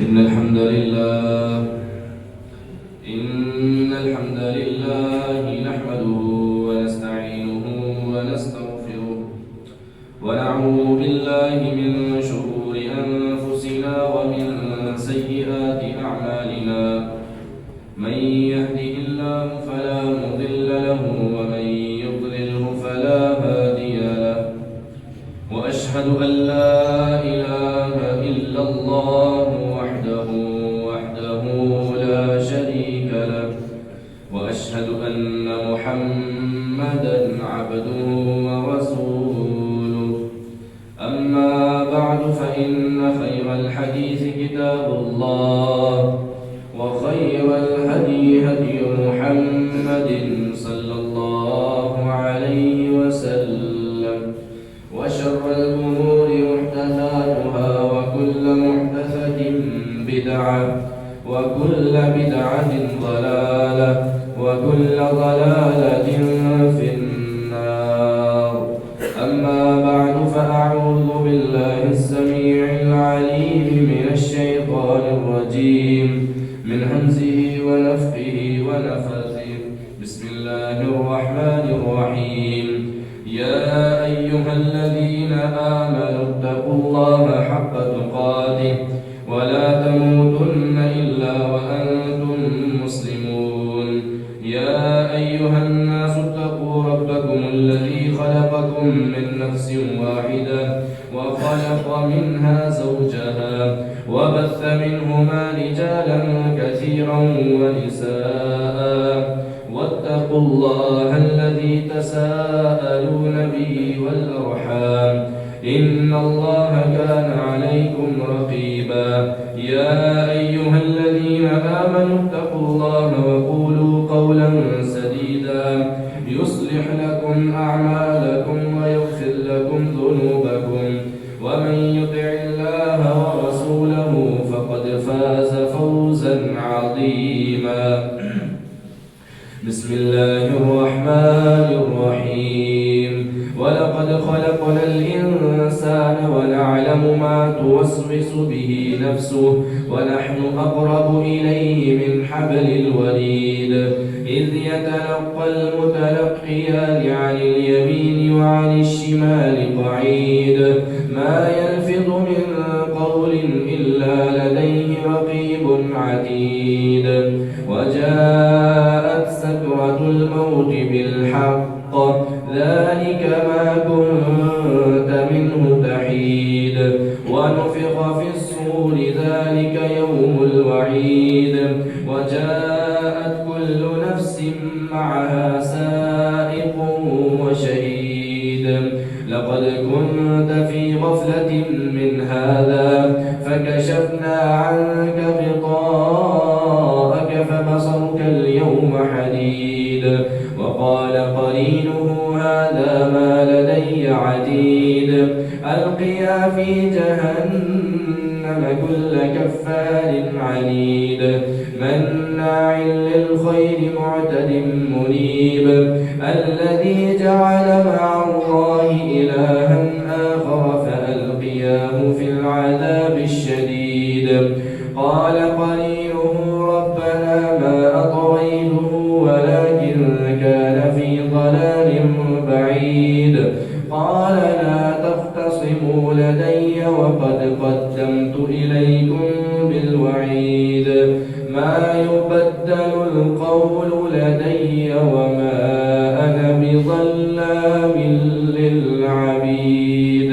إن الحمد لله نحمده ونستعينه ونستغفره ونعوذ بالله من شرور أنفسنا ومن سيئات أعمالنا من يهده الله فلا مضل له ومن يضلله فلا هادي له وأشهد أن لا إله إلا الله وحده لا شريك له وأشهد أن محمدا عبده ورسوله أما بعد فإن خير الحديث كتاب الله وخير الهدي هدي محمد صلى الله عليه وسلم وشر الأمور محدثاتها وكل محدثة بدعة وكل بدعة ضلالة وكل ضلالة في النار. أما بعد فأعوذ بالله السميع العليم من الشيطان الرجيم من همزه ونفخه ونفثه. بسم الله الرحمن الرحيم. يا أيها الذين آمنوا اتقوا الله حق تقاته ولا تموتن إلا وأنتم مسلمون. يا أيها الناس اتقوا ربكم الذي خلقكم من نفس واحدة وخلق منها زوجها وبث منهما رجالا كثيرا ونساء واتقوا الله الذي تساءلون به والأرحام إن الله كان عليكم رقيبا. يا أيها الذين آمنوا اتقوا الله وقولوا قولا سديدا يصلح لكم أعمالكم ويغفر لكم ذنوبكم ومن يطع الله ورسوله فقد فاز فوزا عظيما. بسم الله الرحمن الرحيم. ولقد خلقنا الإنسان ونعلم ما توسوس به نفسه ونحن أقرب إليه من حبل الوريد إذ يتلقى المتلقيان عن اليمين وعن الشمال قعيد ما يلفظ من قول إلا لديه رقيب عتيد. وجاءت سكرة الموت بالحق ذلك ما كنت منه تحيد. ونفخ في الصور ذلك يوم الوعيد. وجاءت كل نفس معها سائق وشهيد. لقد كنت في غفلة من هذا فكشفنا عنك غطاءك فبصرك اليوم حديد. وقال قرينه هذا ما لدي عتيد. ألقيا في جهنم كل كفار عنيد مناع للخير معتد مريب. الذي جعل مع الله إلها آخر فألقياه في العذاب الشديد. قال قرينه ربنا ما أطغيته ولكن كان في ضلال بعيد. قال لا تختصموا لدي وقد قدمت إليكم بالوعيد ما يبدل القول لدي وما أنا بظلام للعبيد.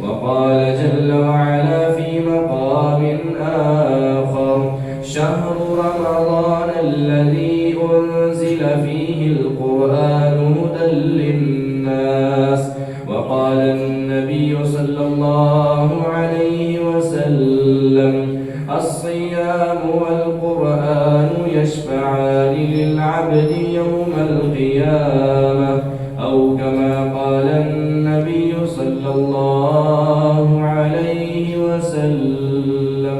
وقال جل وعلا في مقام آخر شهر رمضان الذي أنزل فيه القرآن هدى للناس. وقال النبي صلى الله عليه وسلم الصيام والقرآن يشفعان للعبد يوم القيامة أو كما قال النبي صلى الله عليه وسلم.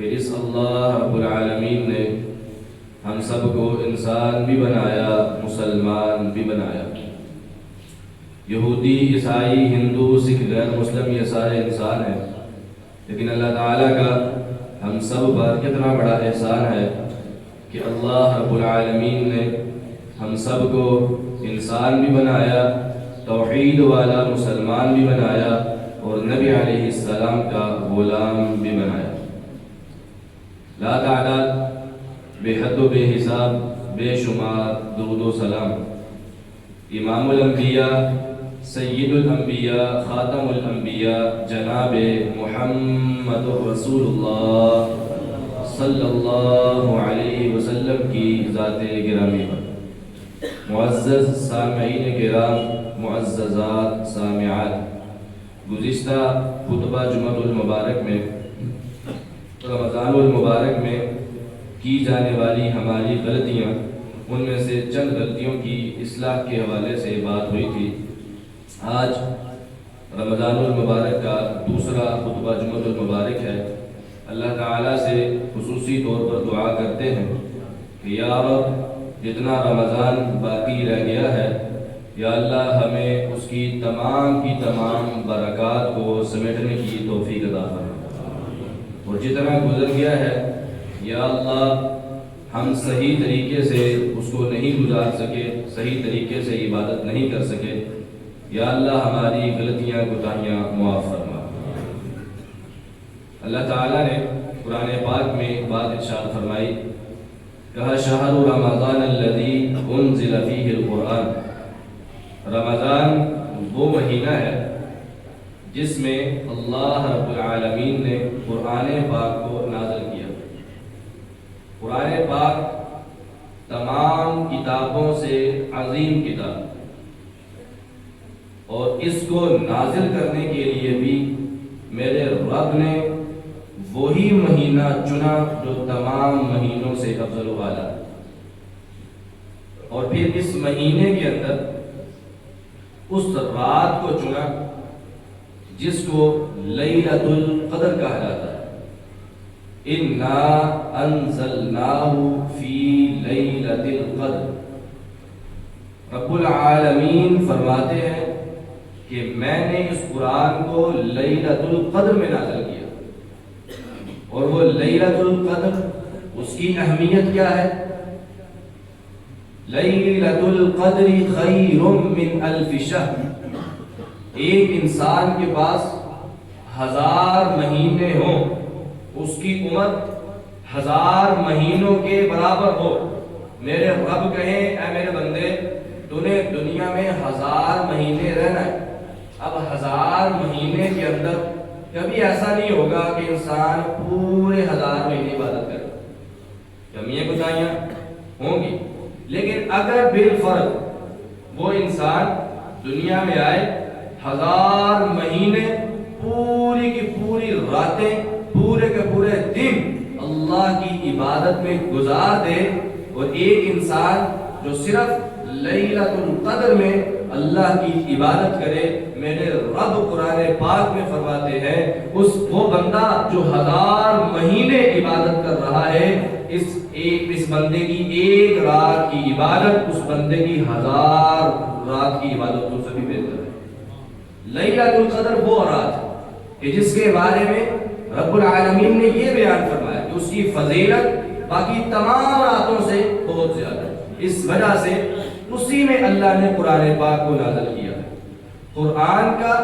کہ جس اللہ رب العالمین نے ہم سب کو انسان بھی بنایا، مسلمان بھی بنایا۔ یہودی، عیسائی، ہندو، سکھ، غیر مسلم یہ سارے انسان ہیں، لیکن اللہ تعالیٰ کا ہم سب پر کتنا بڑا احسان ہے کہ اللہ رب العالمین نے ہم سب کو انسان بھی بنایا، توحید والا مسلمان بھی بنایا، اور نبی علیہ السلام کا غلام بھی بنایا۔ لا تعداد، بے حد و بے حساب، بے شمار درود و سلام امام الانبیاء، سید الانبیاء، خاتم الانبیاء، جناب محمد رسول اللہ صلی اللہ علیہ وسلم کی ذات گرامی پر۔ معزز سامعین کرام، معززات سامعات، گزشتہ خطبہ جمعۃ المبارک میں، رمضان المبارک میں کی جانے والی ہماری غلطیاں، ان میں سے چند غلطیوں کی اصلاح کے حوالے سے بات ہوئی تھی۔ آج رمضان المبارک کا دوسرا خطبہ جمعۃ المبارک ہے۔ اللہ تعالیٰ سے خصوصی طور پر دعا کرتے ہیں کہ یا رب، جتنا رمضان باقی رہ گیا ہے، یا اللہ ہمیں اس کی تمام برکات کو سمیٹنے کی توفیق عطا فرما، اور جتنا گزر گیا ہے یا اللہ ہم صحیح طریقے سے اس کو نہیں گزار سکے، صحیح طریقے سے عبادت نہیں کر سکے، یا اللہ ہماری غلطیاں کوتاہیاں معاف فرما۔ اللہ تعالیٰ نے قرآن پاک میں ایک بات ارشاد فرمائی، کہا شہر رمضان الذی انزل فیہ القرآن۔ رمضان وہ مہینہ ہے جس میں اللہ رب العالمین نے قرآن پاک کو نازل کیا۔ قرآن پاک تمام کتابوں سے عظیم کتاب، اور اس کو نازل کرنے کے لیے بھی میرے رب نے وہی مہینہ چنا جو تمام مہینوں سے افضل و اعلیٰ، اور پھر اس مہینے کے اندر اس رات کو چنا جس کو لیلۃ القدر کہا جاتا ہے۔ اِنَّا أَنزَلْنَاهُ فِي لَيْلَةِ الْقَدْرِ۔ رب العالمین فرماتے ہیں کہ میں نے اس قرآن کو لیلۃ القدر میں نازل کیا، اور وہ لیلۃ القدر، اس کی اہمیت کیا ہے؟ لیلۃ القدر خیر من الف شہر۔ ایک انسان کے پاس 1000 مہینے ہوں، اس کی عمر 1000 مہینوں کے برابر ہو، میرے رب کہیں اے میرے بندے، تو نے دنیا میں 1000 مہینے رہنا ہے۔ اب 1000 مہینے کے اندر کبھی ایسا نہیں ہوگا کہ انسان پورے 1000 مہینے عبادت کرے، کمیاں کوتاہیاں ہوں گی، لیکن اگر بالفرض وہ انسان دنیا میں آئے، 1000 مہینے پوری کی پوری راتیں، پورے کے پورے دن اللہ کی عبادت میں گزار دے، اور ایک انسان جو صرف لیلۃ القدر میں اللہ کی عبادت کرے، میرے رب قرآن پاک میں فرماتے ہیں وہ بندہ جو 1000 مہینے عبادت کر رہا ہے، اس بندے کی ایک رات کی عبادت اس بندے کی 1000 رات کی عبادتوں سے بھی بہتر ہے۔ لیلۃ القدر وہ رات کہ جس کے بارے میں رب العالمین نے یہ بیان فرمایا کہ اس کی فضیلت باقی تمام راتوں سے بہت زیادہ ہے، اس وجہ سے اسی میں اللہ نے قرآن پاک کو نازل کیا ہے۔ قرآن کا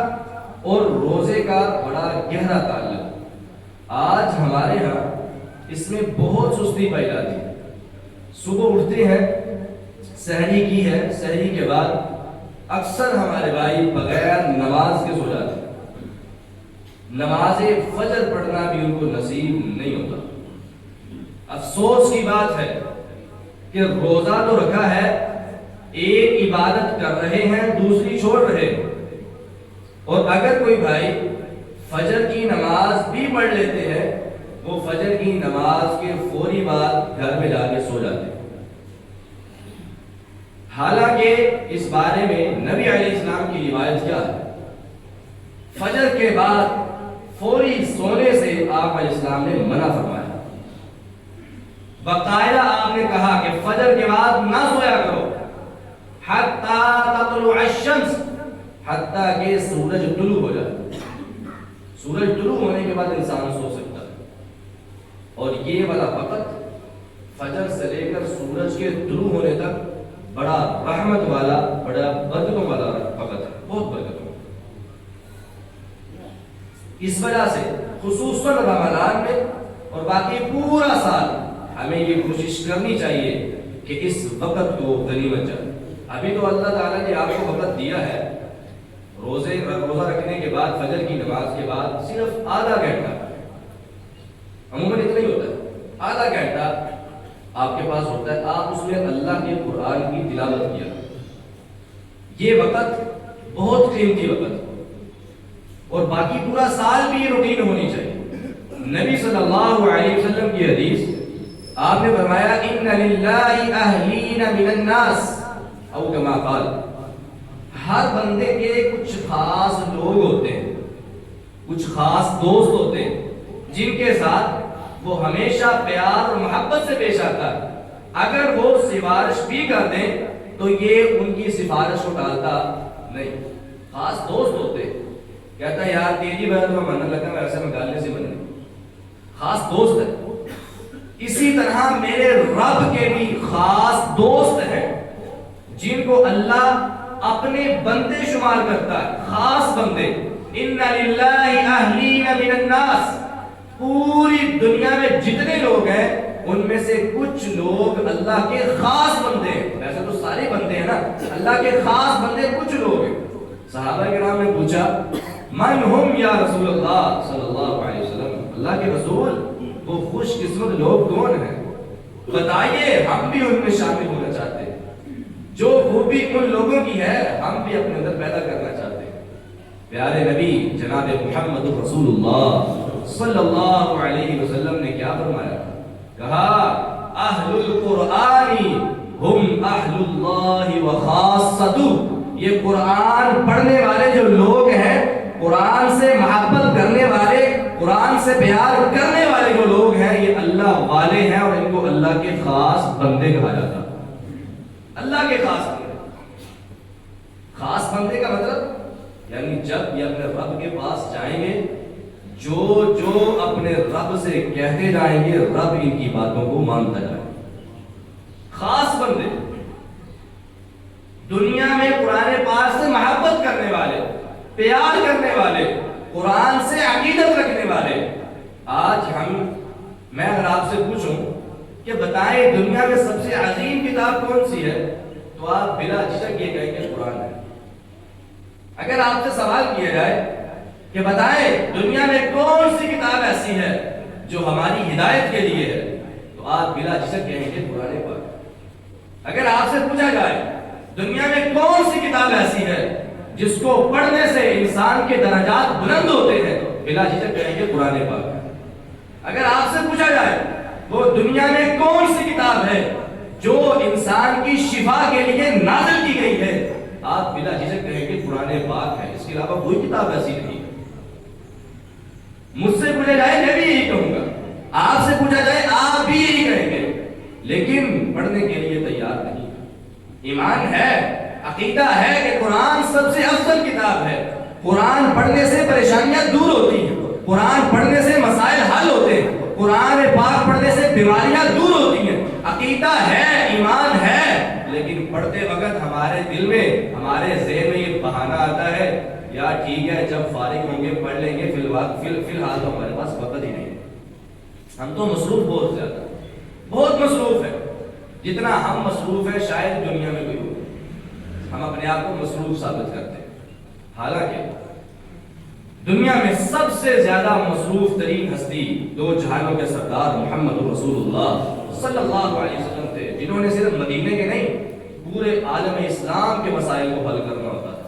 اور روزے کا بڑا گہرا تعلق۔ آج ہمارے ہاں اس میں بہت سستی پائی جاتی ہے۔ صبح اٹھتے ہیں، سحری کی ہے، سحری کے بعد اکثر ہمارے بھائی بغیر نماز کے سو جاتے ہیں، نماز فجر پڑھنا بھی ان کو نصیب نہیں ہوتا۔ افسوس کی بات ہے کہ روزہ تو رکھا ہے، ایک عبادت کر رہے ہیں، دوسری چھوڑ رہے ہیں، اور اگر کوئی بھائی فجر کی نماز بھی پڑھ لیتے ہیں، وہ فجر کی نماز کے فوری بعد گھر میں جا کے سو جاتے ہیں۔ حالانکہ اس بارے میں نبی علیہ السلام کی روایت کیا ہے؟ فجر کے بعد فوری سونے سے آپ علیہ السلام نے منع فرمایا. باقاعدہ آپ نے کہا کہ فجر کے بعد نہ سویا کرو حتی تطلع الشمس، حتیٰ کہ سورج طلوع ہو جائے. سورج طلوع ہونے کے بعد انسان سو سکتا ہے. اور یہ والا وقت فجر سے لے کر سورج کے طلوع ہونے تک بڑا رحمت والا، بڑا برکتوں والا وقت ہے، بہت برکتوں. اس وجہ سے خصوصاً رمضان میں اور باقی پورا سال ہمیں یہ کوشش کرنی چاہیے کہ اس وقت کو غنیمت جائے. ابھی تو اللہ تعالیٰ نے آپ کو وقت دیا ہے، روزہ رکھنے کے بعد فجر کی نماز کے بعد صرف آدھا گھنٹہ، عموماً اتنا ہی ہوتا ہے، آدھا گھنٹہ آپ کے پاس ہوتا ہے. آپ اس میں اللہ کے قرآن کی تلاوت کیا. یہ وقت بہت قیمتی وقت ہے. اور باقی پورا سال بھی یہ روٹین ہونی چاہیے. نبی صلی اللہ علیہ وسلم کی حدیث، آپ نے فرمایا ان للہ اہلین من الناس او کما قال، ہر بندے کے کچھ خاص لوگ ہوتے ہیں، کچھ خاص دوست ہوتے ہیں جن کے ساتھ وہ ہمیشہ پیار اور محبت سے پیش آتا ہے. اگر وہ سفارش بھی کر دیں تو یہ ان کی سفارش کو ٹالتا نہیں. خاص دوست ہوتے ہیں، کہتا ہے یار تیری بات میں ماننے لگا، میں ایسے میں گالنے سے بننے. خاص دوست ہے. اسی طرح میرے رب کے بھی خاص دوست ہیں جن کو اللہ اپنے بندے شمار کرتا ہے، خاص بندے. ان للہ اہلین من الناس، پوری دنیا میں جتنے لوگ ہیں ان میں سے کچھ لوگ اللہ کے خاص بندے ہیں. ویسے تو سارے بندے ہیں نا، اللہ کے خاص بندے کچھ لوگ ہیں. صحابہ کرام نے پوچھا من ہم یا رسول اللہ صلی اللہ علیہ وسلم، اللہ کے رسول وہ خوش قسمت لوگ کون ہیں؟ بتائیے، ہم بھی ان میں شامل ہونا چاہتے ہیں. جو خوبی ان لوگوں کی ہے ہم بھی اپنے اندر پیدا کرنا چاہتے ہیں. پیارے نبی جناب محمد رسول اللہ صلی اللہ علیہ وسلم نے کیا فرمایا؟ کہا اہل القرآن ہم اہل اللہ وخاصتہ. یہ قرآن پڑھنے والے جو لوگ ہیں، قرآن سے محبت کرنے والے، قرآن سے پیار کرنے والے جو لوگ ہیں، یہ اللہ والے ہیں اور ان کو اللہ کے خاص بندے کہا جاتا ہے. اللہ کے خاص بندے. خاص بندے کا مطلب یعنی جب یہ اپنے رب کے پاس جائیں گے، جو اپنے رب سے کہتے جائیں گے، رب ان کی باتوں کو مانتا جائے. خاص بندے دنیا میں قرآن پاک سے محبت کرنے والے، پیار کرنے والے، قرآن سے عقیدت رکھنے والے. آج میں اگر آپ سے پوچھوں کہ بتائیں دنیا میں سب سے عظیم کتاب کون سی ہے، تو آپ بلا جھجک یہ کہیں گے قرآن ہے. اگر آپ سے سوال کیا جائے کہ بتائیں دنیا میں کون سی کتاب ایسی ہے جو ہماری ہدایت کے لیے ہے، تو آپ بلا جھجک کہیں گے قرآن پاک. اگر آپ سے پوچھا جائے دنیا میں کون سی کتاب ایسی ہے جس کو پڑھنے سے انسان کے درجات بلند ہوتے ہیں، تو بلا جھجک کہیں گے قرآن پاک. اگر آپ سے پوچھا جائے وہ دنیا میں کون سی کتاب ہے جو انسان کی شفا کے لیے نازل کی گئی ہے، آپ بلا جھجک کہیں گے قرآن پاک ہے. اس کے علاوہ کوئی کتاب ایسی نہیں. مجھ سے پوچھا جائے میں بھی یہی کہوں گا، آپ سے پوچھا جائے آپ بھی یہی کہیں گے، لیکن پڑھنے کے لیے تیار نہیں. ایمان ہے، عقیدہ ہے کہ قرآن سب سے افضل کتاب ہے. قرآن پڑھنے سے پریشانیاں دور ہوتی ہیں، قرآن پڑھنے سے مسائل حل ہوتے ہیں، قرآن پاک پڑھنے سے بیماریاں دور ہوتی ہیں. عقیدہ ہے، ایمان ہے، لیکن پڑھتے وقت ہمارے دل میں، ہمارے ذہن میں یہ بہانہ آتا ہے یار ٹھیک ہے جب فارغ ہوں گے پڑھ لیں گے، فی الحال تو ہمارے پاس وقت ہی نہیں. ہم تو مصروف بہت زیادہ، بہت مصروف ہے. جتنا ہم مصروف ہیں شاید دنیا میں کوئی ہو. ہم اپنے آپ کو مصروف ثابت کرتے ہیں، حالانکہ دنیا میں سب سے زیادہ مصروف ترین ہستی دو جہانوں کے سردار محمد رسول اللہ صلی اللہ علیہ وسلم تھے، جنہوں نے صرف مدینے کے نہیں پورے عالم اسلام کے مسائل کو حل کرنا ہوتا تھا.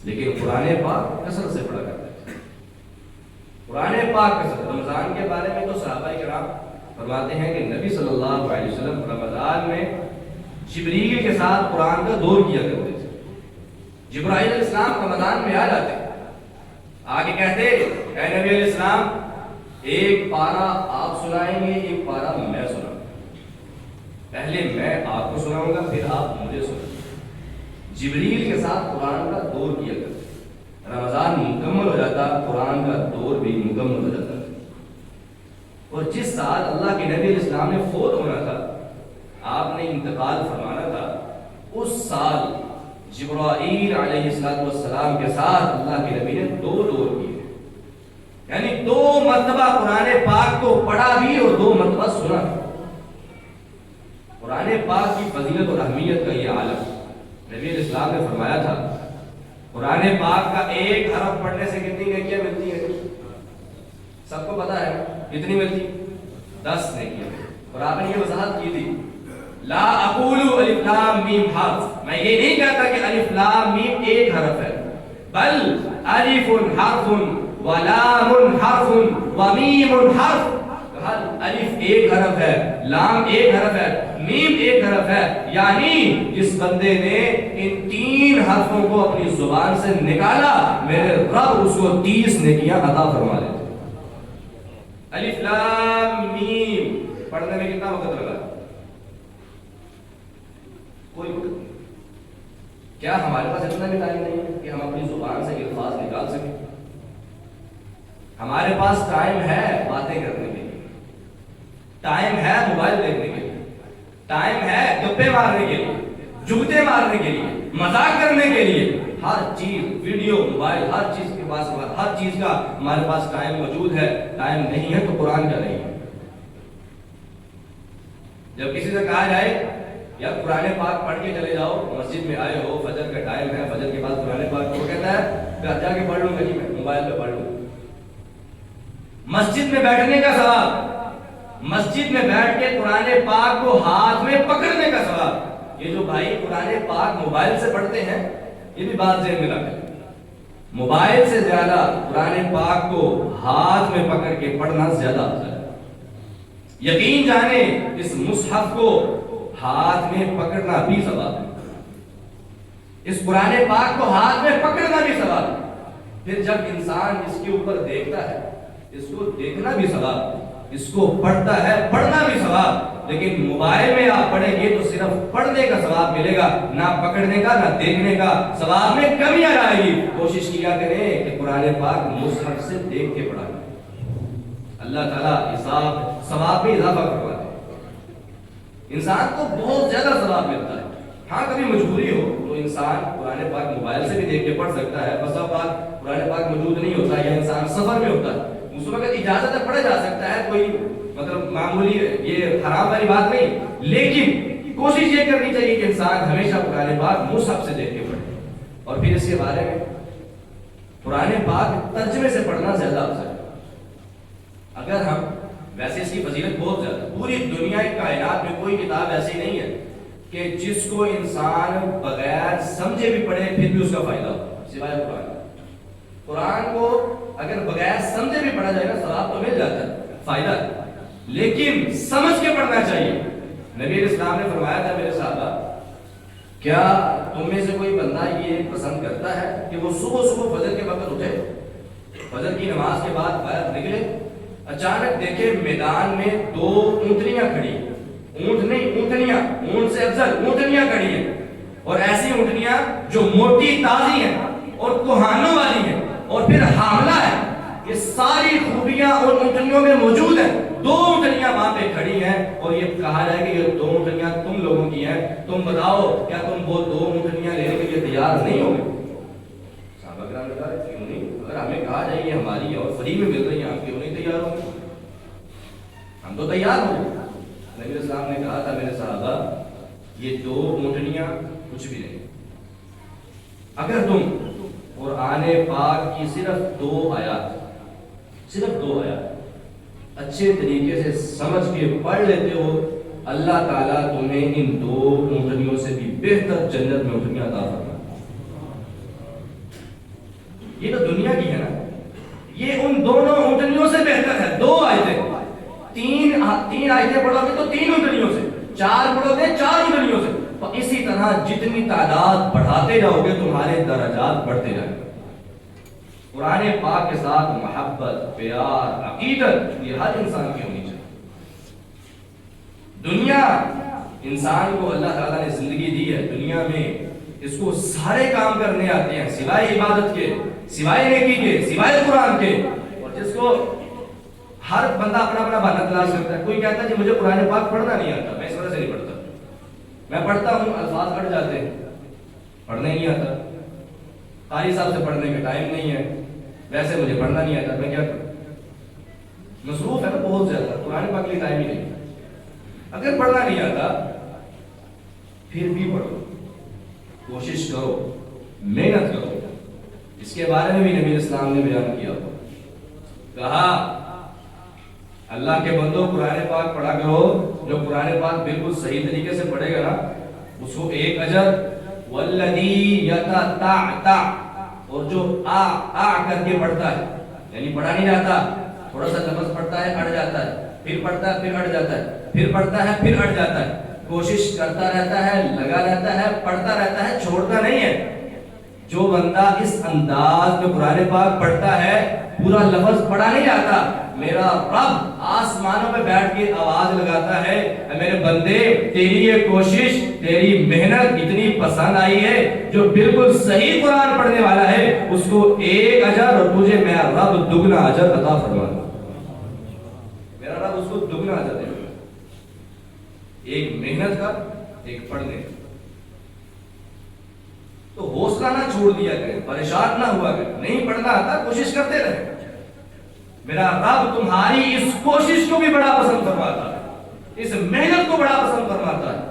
لیکن قرآن پاک کثرت سے پڑھا کرتے تھے. قرآن پاک کثرت. رمضان کے بارے میں تو صحابہ کرام فرماتے ہیں کہ نبی صلی اللہ علیہ وسلم رمضان میں جبریل کے ساتھ قرآن کا دور کیا کرتے تھے. جبرائیل علیہ السلام رمضان میں آ جاتے. آگے کہتے اے نبی علیہ السلام ایک پارا آپ سنائیں گے ایک پارا میں سناؤں گا، پہلے میں آپ کو سناؤں گا پھر آپ مجھے سنائیں گے۔ جبریل کے ساتھ قرآن کا دور کیا کرتے، رمضان مکمل ہو جاتا قرآن کا دور بھی مکمل ہو جاتا۔ اور جس سال اللہ کے نبی علیہ السلام نے فوت ہونا تھا، آپ نے انتقال فرمانا تھا، اس سال جبرائیل علیہ السلام کے ساتھ اللہ کے نبی نے 2 دور کیے، یعنی 2 مرتبہ قرآن پاک کو پڑھا بھی اور 2 مرتبہ سنا۔ قرآن پاک کی فضیلت اور اہمیت کا یہ عالم نبی علیہ السلام نے فرمایا تھا، قرآن پاک کا ایک حرف پڑھنے سے کتنی نیکیاں ملتی ہیں؟ سب کو پتا ہے کتنی ملتی؟ 10 نیکیاں۔ اور آپ نے یہ وضاحت کی تھی، لا اقول الف لام میم حرف، میں یہ نہیں کہتا کہ الف لام میم ایک حرف ہے، بل الف حرف ولام حرف ومیم حرف۔ الف ایک حرف ہے، لام ایک حرف ہے، میم ایک حرف ہے، یعنی جس بندے نے ان 3 حرفوں کو اپنی زبان سے نکالا میرے رب اس کو 30 نیکیاں عطا فرما دیتے۔ الف لام میم پڑھنے میں کتنا وقت لگا؟ کوئی وقت نہیں۔ کیا ہمارے پاس اتنا بھی ٹائم نہیں ہے کہ ہم اپنی زبان سے الفاظ نکال سکیں؟ ہمارے پاس ٹائم ہے باتیں کرنے کے لیے، ٹائم ہے موبائل دیکھنے کے لیے، ٹائم ہے گپے مارنے کے لیے، جگتے مارنے کے لیے، مذاق کرنے کے لیے، ہر چیز ویڈیو موبائل ہر چیز کے پاس، ہر چیز کا ہمارے پاس ٹائم موجود ہے۔ ٹائم نہیں ہے تو قرآن کا نہیں ہے۔ جب کسی سے کہا جائے یا قرآن پاک پڑھ کے چلے جاؤ، مسجد میں آئے ہو، فجر کا ٹائم ہے، فجر کے بعد قرآن پاک، وہ کہتا ہے گھر جا کے پڑھ لوں گا جی، میں موبائل پہ پڑھ لوں۔ مسجد میں بیٹھنے کا ثواب، مسجد میں بیٹھ کے قرآن پاک کو ہاتھ میں پکڑنے کا ثواب۔ یہ جو بھائی قرآن پاک موبائل سے پڑھتے ہیں یہ بھی بات ذہن میں رکھیں، موبائل سے زیادہ قرآن پاک کو ہاتھ میں پکڑ کے پڑھنا زیادہ افضل ہے۔ یقین جانے اس مصحف کو ہاتھ میں پکڑنا بھی ثواب ہے، اس قرآن پاک کو ہاتھ میں پکڑنا بھی ثواب ہے۔ پھر جب انسان اس کے اوپر دیکھتا ہے، اس کو دیکھنا بھی ثواب ہے، اس کو پڑھتا ہے پڑھنا بھی ثواب۔ لیکن موبائل میں آپ پڑھیں گے تو صرف پڑھنے کا ثواب ملے گا، نہ پکڑنے کا نہ دیکھنے کا، ثواب میں کمی آ جائے گی۔ کوشش کیا کریں کہ قرآن پاک مصحف سے دیکھ کے پڑھا کریں، اللہ تعالیٰ ثواب میں اضافہ کروا دے۔ انسان کو بہت زیادہ ثواب ملتا ہے۔ ہاں کبھی مجبوری ہو تو انسان قرآن پاک موبائل سے بھی دیکھ کے پڑھ سکتا ہے، بس اوقات قرآن پاک موجود نہیں ہوتا یا انسان سفر میں ہوتا ہے، اس وقت اجازت ہے پڑھا جا سکتا ہے، کوئی مطلب معمولی یہ حرام والی بات نہیں، لیکن کوشش یہ کرنی چاہیے کہ انسان ہمیشہ قرآن پاک مصحف سے دیکھ کے پڑھے۔ اور پھر اس کے بارے میں قرآن پاک ترجمے سے پڑھنا زیادہ افضل ہے۔ اگر ہم ویسے اس کی فضیلت بہت زیادہ، پوری دنیا کائنات میں کوئی کتاب ایسی نہیں ہے کہ جس کو انسان بغیر سمجھے بھی پڑھے پھر بھی اس کا فائدہ ہو، سوائے قرآن۔ قرآن کو اگر بغیر سمجھے بھی پڑھا جائے نا ثواب تو مل جاتا ہے، فائدہ ہے، لیکن سمجھ کے پڑھنا چاہیے۔ نبی علیہ السلام نے فرمایا تھا میرے صحابہ، کیا تم میں سے کوئی بندہ یہ پسند کرتا ہے کہ وہ صبح صبح فجر کے وقت اٹھے، فجر کی نماز کے بعد باہر نکلے، اچانک دیکھے میدان میں 2 اونٹنیاں کھڑی ہیں، اونٹ نہیں اونٹنیاں، اونٹ سے افضل اونٹنیاں کھڑی ہیں، اور ایسی اونٹنیاں جو موٹی تازی ہیں اور کوہانوں والی ہیں اور پھر حاملہ ہے، یہ ساری خوبیاں ان اونٹنیوں میں موجود ہیں۔ 2 اونٹنیاں وہاں پہ کھڑی ہیں اور یہ کہا جائے کہ یہ 2 اونٹنیاں تم لوگوں کی ہیں، تم بتاؤ کیا تم وہ 2 اونٹنیاں لینے کے لیے تیار نہیں ہو گے؟ صحابہ کرام نے کہا کیوں نہیں، اگر ہمیں کہا جائے یہ ہماری اور فری میں مل رہی ہیں، ہم کیوں نہیں تیار ہوں گے؟ ہم تو تیار ہوں گے۔ نبی علیہ السلام نے کہا تھا میرے صحابہ یہ 2 اونٹنیاں کچھ بھی نہیں، اگر تم قرآن پاک کی صرف 2 آیات اچھے طریقے سے سمجھ کے پڑھ لیتے ہو، اللہ تعالیٰ تمہیں ان 2 اونٹنیوں سے بھی بہتر جنت میں اونٹنیاں عطا فرمائے۔ یہ تو دنیا کی ہے نا، یہ ان دونوں اونٹنیوں سے بہتر ہے۔ 2 آیتیں، 3 آیتیں پڑھو گے تو 3 اونٹنیوں سے، 4 پڑھو گے 4 اونٹنیوں سے، اور اسی طرح جتنی تعداد بڑھاتے جاؤ گے تمہارے درجات بڑھتے جائیں گے۔ قرآن پاک کے ساتھ محبت، پیار، عقیدت یہ ہر انسان کی ہونی چاہیے۔ دنیا انسان کو اللہ تعالیٰ نے زندگی دی ہے، دنیا میں اس کو سارے کام کرنے آتے ہیں سوائے عبادت کے، سوائے نیکی کے، سوائے قرآن کے۔ اور جس کو ہر بندہ اپنا اپنا بہانہ تلاش کرتا ہے، کوئی کہتا ہے کہ مجھے قرآن پاک پڑھنا نہیں آتا، میں اس وجہ سے نہیں پڑھتا، میں پڑھتا ہوں الفاظ ہٹ جاتے ہیں، پڑھنا ہی نہیں آتا، قاری صاحب سے پڑھنے کا ٹائم نہیں ہے، ویسے مجھے پڑھنا نہیں آتا، میں کیا کروں؟ مصروف ہے نا بہت زیادہ، قرآن پاک کے لیے ٹائم ہی نہیں۔ اگر پڑھنا نہیں آتا پھر بھی پڑھو، کوشش کرو، محنت کرو۔ اس کے بارے میں بھی نبی اسلام نے بیان کیا، کہا اللہ کے بندوں قرآن پاک پڑھا کرو، جو قرآن پاک بالکل صحیح طریقے سے پڑھے گا نا اس کو ایک اجر، والذی یتتعتع، اور جو آ کر کے پڑھتا ہے یعنی پڑھا نہیں جاتا، تھوڑا سا لفظ پڑھتا ہے اڑ جاتا ہے، پھر پڑھتا ہے پھر اڑ جاتا ہے، پھر پڑھتا ہے پھر اڑ جاتا ہے، کوشش کرتا رہتا ہے، لگا رہتا ہے، پڑھتا رہتا ہے، چھوڑتا نہیں ہے۔ جو بندہ اس انداز میں قرآن پاک پڑھتا ہے، پورا لفظ پڑھا نہیں جاتا، میرا رب آسمانوں پہ بیٹھ کے آواز لگاتا ہے، اے میرے بندے تیری یہ کوشش، تیری محنت اتنی پسند آئی ہے، جو بالکل صحیح قرآن پڑھنے والا ہے اس کو ایک اجر اور تجھے میرا رب دگنا اجر عطا فرماتا، میرا رب اس کو دگنا اجر دے گا، ایک محنت کا، ایک پڑھنے کا۔ تو حوصلہ نہ چھوڑ دیا کرے، پریشان نہ ہوا کرے، نہیں پڑھنا آتا کوشش کرتے رہے، میرا رب تمہاری اس کوشش کو بھی بڑا پسند فرماتا ہے، اس محنت کو بڑا پسند فرماتا ہے۔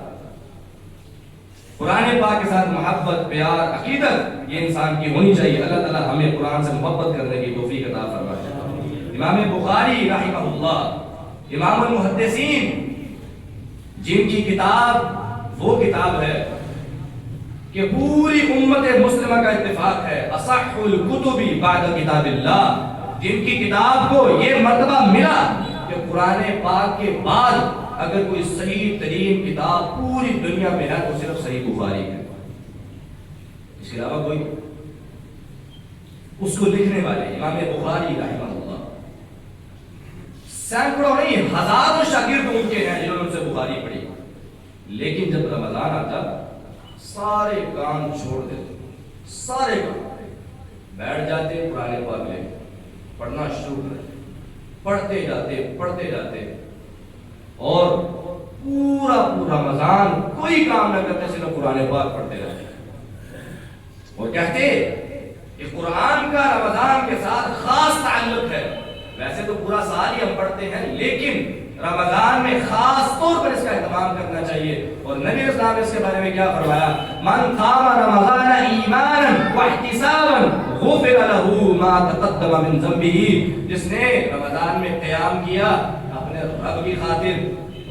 قرآن پاک کے ساتھ محبت، پیار، عقیدت یہ انسان کی ہونی چاہیے۔ اللہ تعالی ہمیں قرآن سے محبت کرنے کی توفیق عطا فرمائے۔ امام بخاری رحمہ اللہ، امام المحدثین، جن کی کتاب وہ کتاب ہے کہ پوری امت مسلمہ کا اتفاق ہے، اصح الکتب بعد کتاب اللہ، جن کی کتاب کو یہ مرتبہ ملا کہ قرآن پاک کے بعد اگر کوئی صحیح ترین کتاب پوری دنیا میں ہے تو صرف صحیح بخاری ہے، اس کے علاوہ کوئی۔ اس کو لکھنے والے امام بخاری رحمہ اللہ، سینکڑوں نہیں ہزاروں شاگرد ان کے ہیں جنہوں نے ان سے بخاری پڑھی، لیکن جب رمضان آتا سارے کام چھوڑ دیتے، سارے کام بیٹھ جاتے، قرآن پاک لے پڑھنا شروع کرتے، پڑھتے جاتے اور پورا رمضان کوئی کام نہ کرتے، صرف قرآن پاک پڑھتے رہتے اور کہتے کہ قرآن کا رمضان کے ساتھ خاص تعلق ہے، ویسے تو پورا سال ہی ہم پڑھتے ہیں لیکن رمضان میں خاص طور پر اس کا اہتمام کرنا چاہیے۔ اور نبی اسلام نے اس کے بارے میں کیا فرمایا؟ من قام رمضان ایمانا واحتسابا غفر له ما تقدم من ذنبه، جس نے رمضان میں قیام کیا اپنے رب کی خاطر،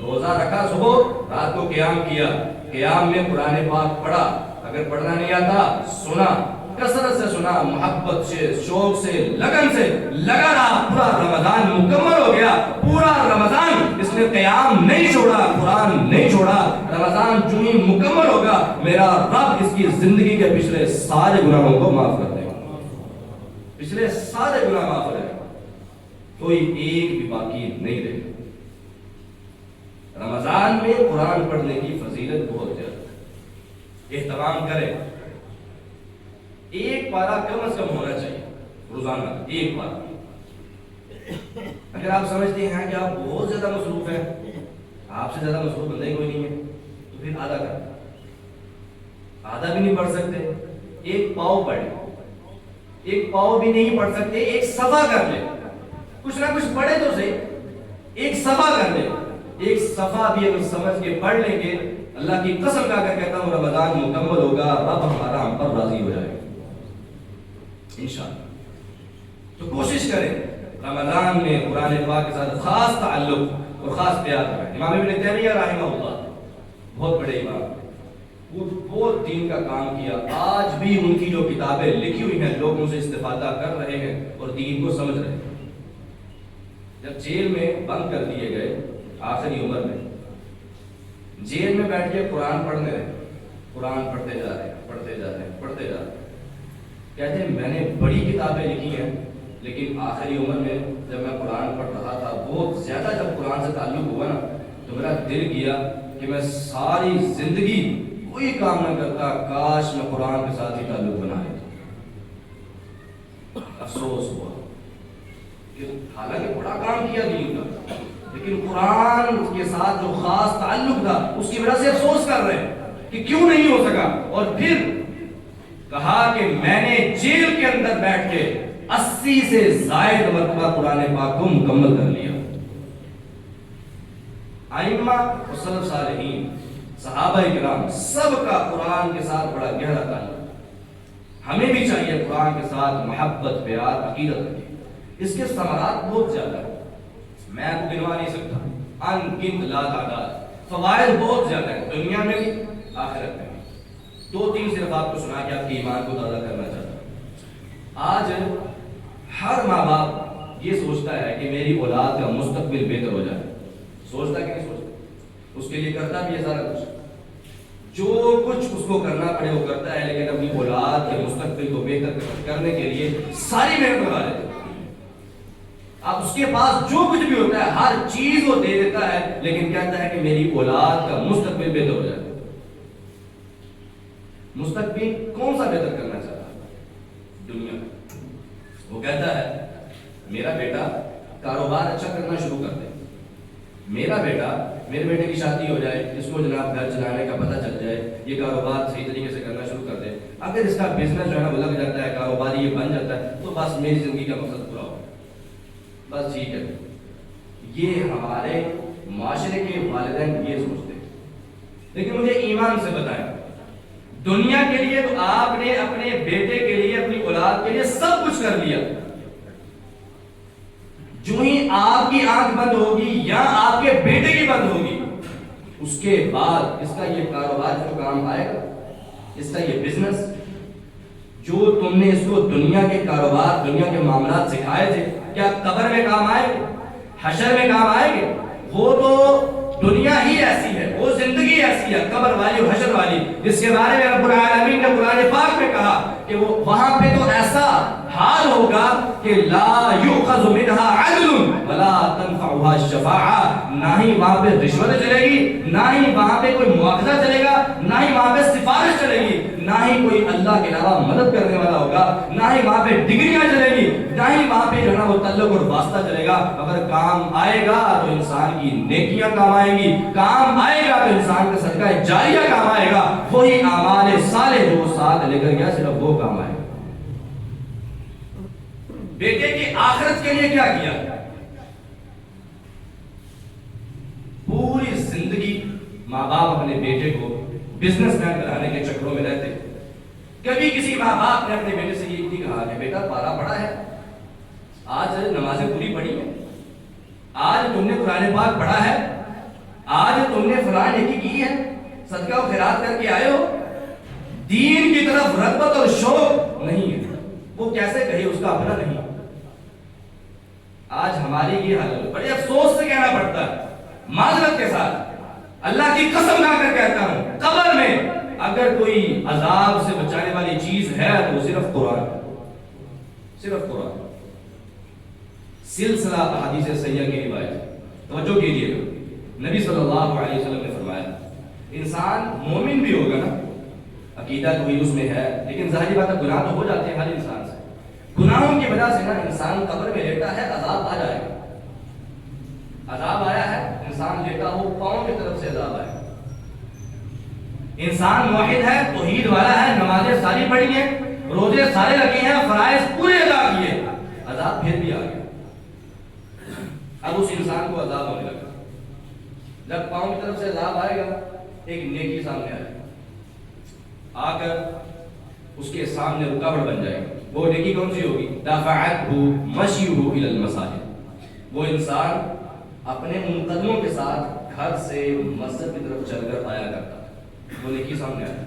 روزہ رکھا، صبح رات کو قیام کیا، قیام میں قرآن پاک پڑھا، اگر پڑھنا نہیں آتا سنا، کثرت سے سنا، محبت سے، شوق سے، لگن سے لگا رہا، پورا رمضان مکمل ہو گیا، پورا رمضان اس نے قیام نہیں چھوڑا، قرآن نہیں چھوڑا، رمضان جو ہی مکمل ہوگا میرا رب اس کی زندگی کے پچھلے سارے گناہوں کو معاف کر دے گا، پچھلے سارے گناہ معاف کرے گا، کوئی ایک بھی باقی نہیں رہے گا۔ رمضان میں قرآن پڑھنے کی فضیلت بہت زیادہ ہے، اہتمام کرے، ایک پارہ کم از کم ہونا چاہیے روزانہ، ایک پارہ۔ اگر آپ سمجھتے ہیں کہ آپ بہت زیادہ مصروف ہیں، آپ سے زیادہ مصروف بندہ ہی کوئی نہیں ہے، تو پھر آدھا کر، آدھا بھی نہیں پڑھ سکتے، ایک پاؤ پڑھے، ایک پاؤ بھی نہیں پڑھ سکتے، ایک صفحہ کر لے، کچھ نہ کچھ پڑھے تو صحیح، ایک صفحہ کر لے، ایک صفحہ بھی اگر سمجھ کے پڑھ لیں گے، اللہ کی قسم کھا کر کہتا ہوں رمضان مکمل ہوگا، رب ہمارا ہم پر راضی ہو جائے گا انشاءاللہ۔ تو کوشش کریں رمضان میں قرآن پاک کے ساتھ خاص تعلق اور خاص پیار کریں۔ امام ابن تیمیہ رحمہ اللہ بہت بڑے امام، وہ بہت دین کا کام کیا، آج بھی ان کی جو کتابیں لکھی ہوئی ہیں لوگ ان سے استفادہ کر رہے ہیں اور دین کو سمجھ رہے ہیں۔ جب جیل میں بند کر دیے گئے آخری عمر میں، جیل میں بیٹھ کے قرآن پڑھنے رہے، قرآن پڑھتے جا رہے ہیں، کہتے ہیں میں نے بڑی کتابیں لکھی ہیں لیکن آخری عمر میں جب میں قرآن پڑھ رہا تھا بہت زیادہ جب قرآن سے تعلق ہوا نا تو میرا دل کیا کہ میں ساری زندگی کوئی کام نہ کرتا، کاش میں قرآن کے ساتھ ہی تعلق بنا لیتا۔ افسوس ہوا کہ حالانکہ بڑا کام کیا دین کا، لیکن قرآن کے ساتھ جو خاص تعلق تھا اس کی وجہ سے افسوس کر رہے ہیں کہ کیوں نہیں ہو سکا۔ اور پھر کہا کہ میں نے جیل کے اندر بیٹھ کے 80 سے زائد مرتبہ قرآن پاک کو مکمل کر لیا۔ ائمہ و سلف صالحین، صحابہ کرام، سب کا قرآن کے ساتھ بڑا گہرا تعلق۔ ہمیں بھی چاہیے قرآن کے ساتھ محبت، پیار، عقیدت رکھیں۔ اس کے ثمرات بہت زیادہ ہیں، میں آپ کو گنوا نہیں سکتا، ان گنت لا تعداد۔ فوائد بہت زیادہ ہیں، دنیا میں بھی آخرت میں بھی۔ 2-3 صرف آپ کو سنا کے آپ کے ایمان کو تازہ کرنا چاہتا ہوں۔ آج ہر ماں باپ یہ سوچتا ہے کہ میری اولاد کا مستقبل بہتر ہو جائے، سوچتا کہ نہیں سوچتا؟ اس کے لیے کرتا بھی ہے سارا کچھ، جو کچھ اس کو کرنا پڑے وہ کرتا ہے، لیکن اپنی اولاد کے مستقبل کو بہتر کرنے کے لیے ساری محنت لگا لیتا ہے۔ اب اس کے پاس جو کچھ بھی ہوتا ہے ہر چیز وہ دے دیتا ہے، لیکن کہتا ہے کہ میری اولاد کا مستقبل بہتر ہو جائے۔ مستقبل کون سا بہتر کرنا چاہتا ہے؟ دنیا کا۔ وہ کہتا ہے میرا بیٹا کاروبار اچھا کرنا شروع کر دے، میرا بیٹا، میرے بیٹے کی شادی ہو جائے، اس کو جناب گھر چلانے کا پتہ چل جائے، یہ کاروبار صحیح طریقے سے کرنا شروع کر دے، اگر اس کا بزنس جو ہے نا وہ لگ جاتا ہے، کاروباری یہ بن جاتا ہے، تو بس میری زندگی کا مقصد پورا ہو، بس ٹھیک ہے۔ یہ ہمارے معاشرے کے والدین یہ سوچتے ہیں، لیکن مجھے ایمان سے بتائیں، دنیا کے لیے تو آپ نے اپنے بیٹے کے لیے، اپنی اولاد کے لیے سب کچھ کر لیا، جو ہی آپ کی آنکھ بند ہوگی یا آپ کے بیٹے کی بند ہوگی، اس کے بعد اس کا یہ کاروبار جو کام آئے گا، اس کا یہ بزنس جو تم نے اس کو دنیا کے کاروبار، دنیا کے معاملات سکھائے تھے، کیا قبر میں کام آئے گے، حشر میں کام آئے گے؟ وہ تو دنیا ہی ایسی ہے، وہ زندگی ایسی ہے، قبر والی اور حشر والی، جس کے بارے میں رب العالمین نے قرآن پاک میں کہا کہ وہ وہاں پہ تو ایسا حال ہوگا کہ لا یؤخذ منها عدل ولا تنفعها شفاعہ، نہ ہی وہاں پہ رشوت چلے گی، نہ ہی وہاں پہ کوئی مواخذہ چلے گا، نہ ہی وہاں پہ سفارش چلے گی، نہ ہی کوئی اللہ کے علاوہ مدد کرنے والا ہوگا، نہ ہی وہاں پہ ڈگریاں چلے گی، نہ ہی وہاں پہ جو ہے وہ تعلق اور واسطہ چلے گا۔ اگر کام آئے گا تو انسان کی نیکیاں کام آئیں گی، کام آئے گا تو انسان کا صدقہ جاریہ کام آئے گا، وہی اعمال صالح جو ساتھ لے کر گیا صرف وہ کام آئے گا۔ بیٹے کی آخرت کے لیے کیا کیا؟ پوری زندگی ماں باپ اپنے بیٹے کو بزنس مین بنانے کے چکروں میں رہتے، کبھی کسی ماں باپ نے اپنے بیٹے سے یہ نہیں کہا کہ بیٹا پارا پڑا ہے، آج نمازیں پوری پڑھی ہیں، آج تم نے قرآن پاک پڑھا ہے، آج تم نے فلاں نیکی کی ہے، صدقہ و خیرات کر کے آئے ہو، دین کی طرف رغبت اور شوق نہیں ہے، وہ کیسے کہے، اس کا اپنا نہیں۔ آج ہماری یہ حالت بڑے افسوس سے کہنا پڑتا ہے، معذرت کے ساتھ اللہ کی قسم کھا کر کہتا ہوں، قبر میں اگر کوئی عذاب سے بچانے والی چیز ہے تو صرف قرآن، صرف قرآن۔ سلسلہ احادیث صحیحہ کی روایت توجہ کیجیے گا، نبی صلی اللہ علیہ وسلم نے فرمایا انسان مومن بھی ہوگا نا، عقیدہ تو اس میں ہے، لیکن ظاہری بات ہے گناہ تو ہو جاتے ہیں ہر انسان سے، گناہوں کی وجہ سے نا انسان قبر میں لیٹا ہے، عذاب آ جائے گا، عذاب آیا ہے، انسان لیٹا ہو، پاؤں کی طرف سے عذاب آئے گا۔ انسان موحد ہے، توحید والا ہے، نمازیں ساری پڑھی ہیں، روزے سارے رکھے ہیں، فرائض پورے ادا کیے، عذاب پھر بھی آ گیا۔ اب اس انسان کو عذاب ہونے لگا، جب پاؤں کی طرف سے عذاب آئے گا، ایک نیکی سامنے آئے گا، آ کر اس کے سامنے رکاوٹ بن جائے گی۔ وہ نیکی کون سی ہوگی؟ دفعتہ مشیہ الی المساجد، وہ انسان اپنے ان قدموں کے ساتھ گھر سے مسجد کی طرف چل کر آیا کرتا ہے، وہ نیکی سامنے آیا،